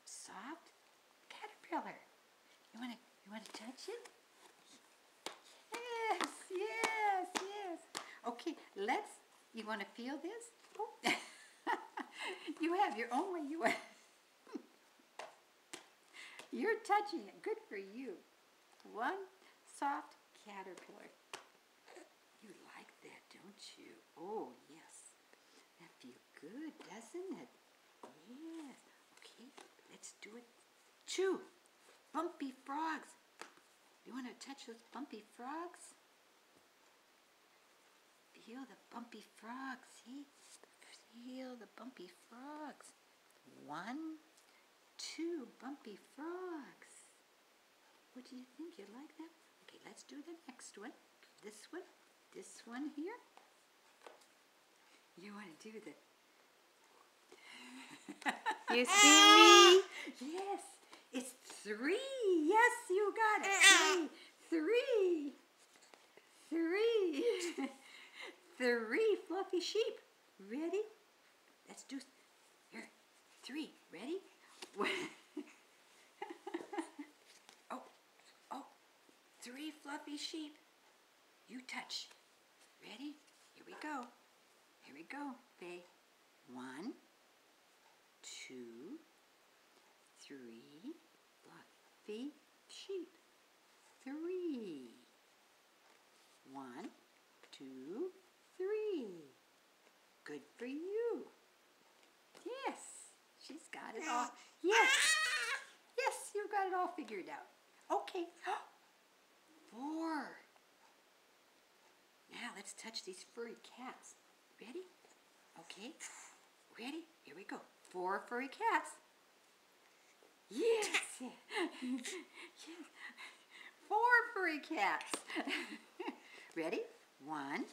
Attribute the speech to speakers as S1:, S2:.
S1: soft caterpillar. You wanna touch it? Yes, yes, yes. Okay, you wanna feel this? Oh. You have your own way you want. You're touching it. Good for you. One soft caterpillar. You like that, don't you? Oh, yes. That feels good, doesn't it? Yes. Okay, let's do it. 2 bumpy frogs. You want to touch those bumpy frogs? Feel the bumpy frogs. See? Feel the bumpy frogs. 1, 2 bumpy frogs. What do you think? You like that? Okay, let's do the next one. This one here. You want to do the...
S2: You see me?
S1: Yes, it's 3. Yes, you got it. 3. 3 fluffy sheep. Ready? Let's do... Here, 3. Ready? Oh, 3 fluffy sheep. You touch. Ready? Here we go. Here we go, Faye. 1, 2, 3 fluffy sheep. 3. 1, 2, 3. Good for you. Yes, she's got it all. Yes, yes, you've got it all figured out. Okay. 4. Now let's touch these furry cats. Ready? Okay. Ready? Here we go. 4 furry cats. Yes. Yes. 4 furry cats. Ready? 1,